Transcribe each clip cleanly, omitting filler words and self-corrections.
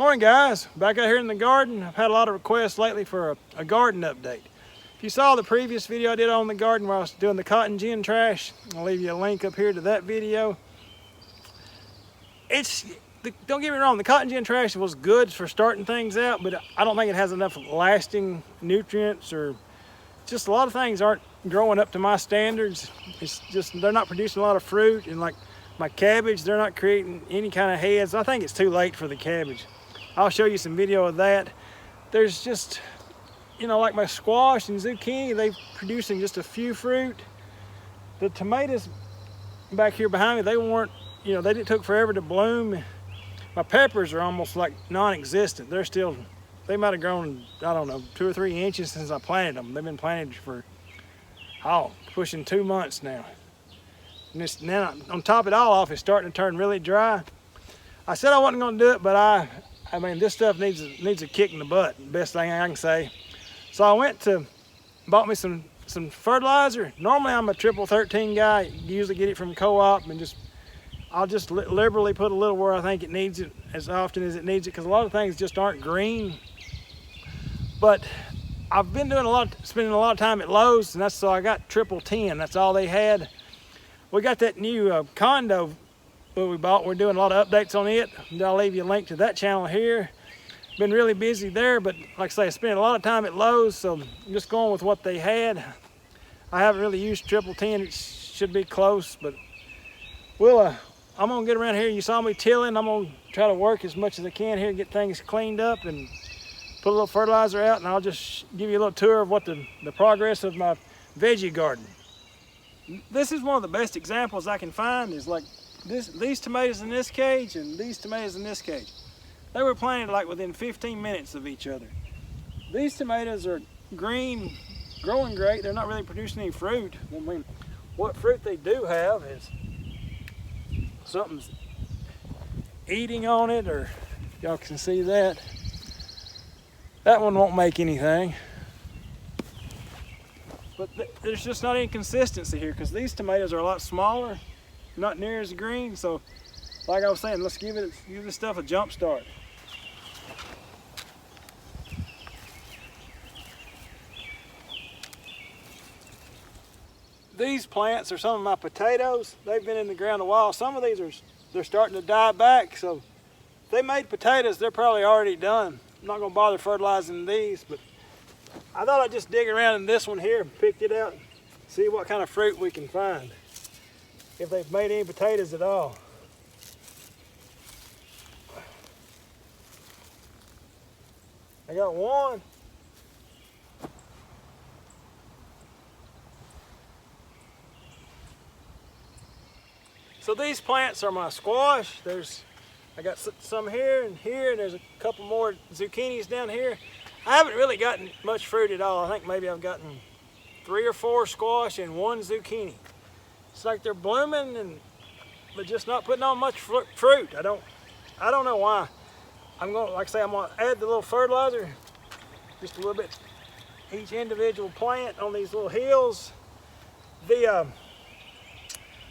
Morning guys, back out here in the garden. I've had a lot of requests lately for a garden update. If you saw the previous video I did on the garden where I was doing the cotton gin trash, I'll leave you a link up here to that video. Don't get me wrong, the cotton gin trash was good for starting things out, but I don't think it has enough lasting nutrients, or just a lot of things aren't growing up to my standards. It's just, they're not producing a lot of fruit, and like my cabbage, they're not creating any kind of heads. I think it's too late for the cabbage. I'll show you some video of that. There's just, you know, like my squash and zucchini, they're producing just a few fruit. The tomatoes back here behind me, they weren't, you know, they took forever to bloom. My peppers are almost like non-existent. They're still, they might have grown, I don't know, 2 or 3 inches since I planted them. They've been planted for, pushing 2 months now. And it's, now on top of it all off, it's starting to turn really dry. I said I wasn't gonna do it, but I mean, this stuff needs a kick in the butt, best thing I can say. So I went to, bought me some fertilizer. Normally I'm a triple 13 guy, usually get it from co-op, and I'll just liberally put a little where I think it needs it as often as it needs it, because a lot of things just aren't green. But I've been doing spending a lot of time at Lowe's, and so I got triple 10, that's all they had. We got that new condo what we bought. We're doing a lot of updates on it. I'll leave you a link to that channel here. Been really busy there, but like I say, I spent a lot of time at Lowe's, so I'm just going with what they had. I haven't really used triple 10. It should be close, but I'm gonna get around here. You saw me tilling. I'm gonna try to work as much as I can here, get things cleaned up and put a little fertilizer out, and I'll just give you a little tour of what the progress of my veggie garden. This is one of the best examples I can find, is like these tomatoes in this cage and these tomatoes in this cage. They were planted like within 15 minutes of each other. These tomatoes are green, growing great. They're not really producing any fruit. I mean, what fruit they do have is something's eating on it, or y'all can see that. That one won't make anything. But there's just not any consistency here, because these tomatoes are a lot smaller, not near as green. So like I was saying, let's give this stuff a jump start. These plants are some of my potatoes. They've been in the ground a while. Some of these they're starting to die back, so if they made potatoes, they're probably already done. I'm not gonna bother fertilizing these, but I thought I'd just dig around in this one here, picked it out, see what kind of fruit we can find, if they've made any potatoes at all. I got one. So these plants are my squash. I got some here, and there's a couple more zucchinis down here. I haven't really gotten much fruit at all. I think maybe I've gotten 3 or 4 squash and 1 zucchini. It's like they're blooming, but just not putting on much fruit. I don't know why. I'm gonna add the little fertilizer, just a little bit each individual plant on these little hills.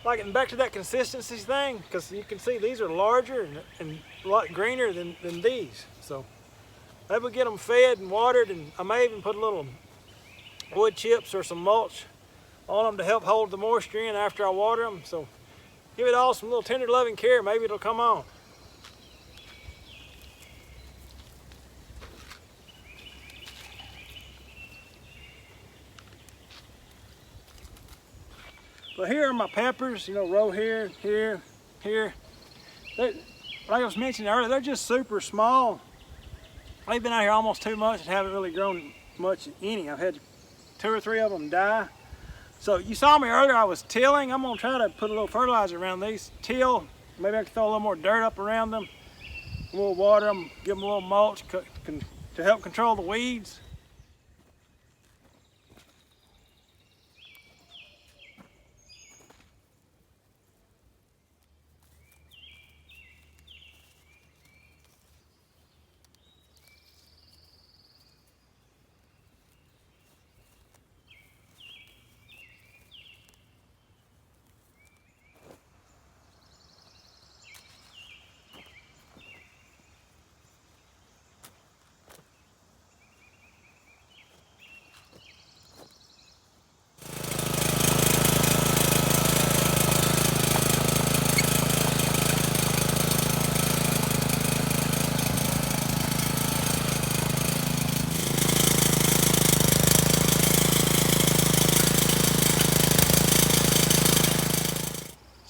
Like back to that consistency thing, because you can see these are larger and a lot greener than these. So maybe we'll get them fed and watered, and I may even put a little wood chips or some mulch on them to help hold the moisture in after I water them. So give it all some little tender loving care, maybe it'll come on. But here are my peppers, you know, row here, here, here. Like I was mentioning earlier, they're just super small. They've been out here almost 2 months and haven't really grown much any. I've had 2 or 3 of them die. So you saw me earlier, I was tilling. I'm gonna try to put a little fertilizer around these. Till, maybe I can throw a little more dirt up around them. We'll water them, give them a little mulch to help control the weeds.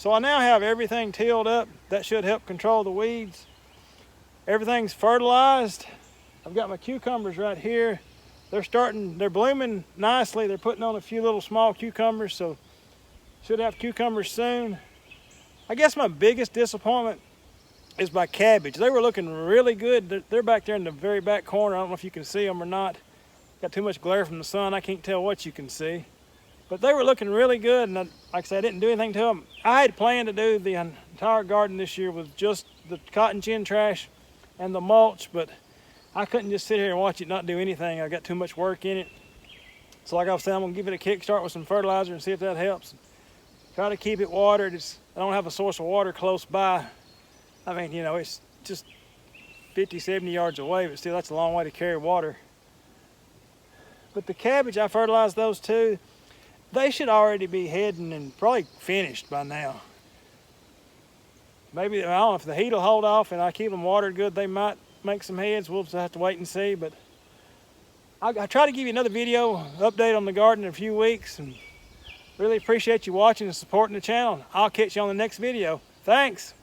So I now have everything tilled up. That should help control the weeds. Everything's fertilized. I've got my cucumbers right here. They're blooming nicely. They're putting on a few little small cucumbers, so should have cucumbers soon. I guess my biggest disappointment is my cabbage. They were looking really good. They're back there in the very back corner. I don't know if you can see them or not. Got too much glare from the sun. I can't tell what you can see. But they were looking really good, and like I said, I didn't do anything to them. I had planned to do the entire garden this year with just the cotton gin trash and the mulch, but I couldn't just sit here and watch it not do anything. I got too much work in it. So like I was saying, I'm gonna give it a kickstart with some fertilizer and see if that helps. Try to keep it watered. I don't have a source of water close by. I mean, you know, it's just 50, 70 yards away, but still that's a long way to carry water. But the cabbage, I fertilized those too. They should already be heading and probably finished by now. Maybe, I don't know if the heat will hold off and I keep them watered good, they might make some heads. We'll just have to wait and see, but I try to give you another video update on the garden in a few weeks, and really appreciate you watching and supporting the channel. I'll catch you on the next video. Thanks.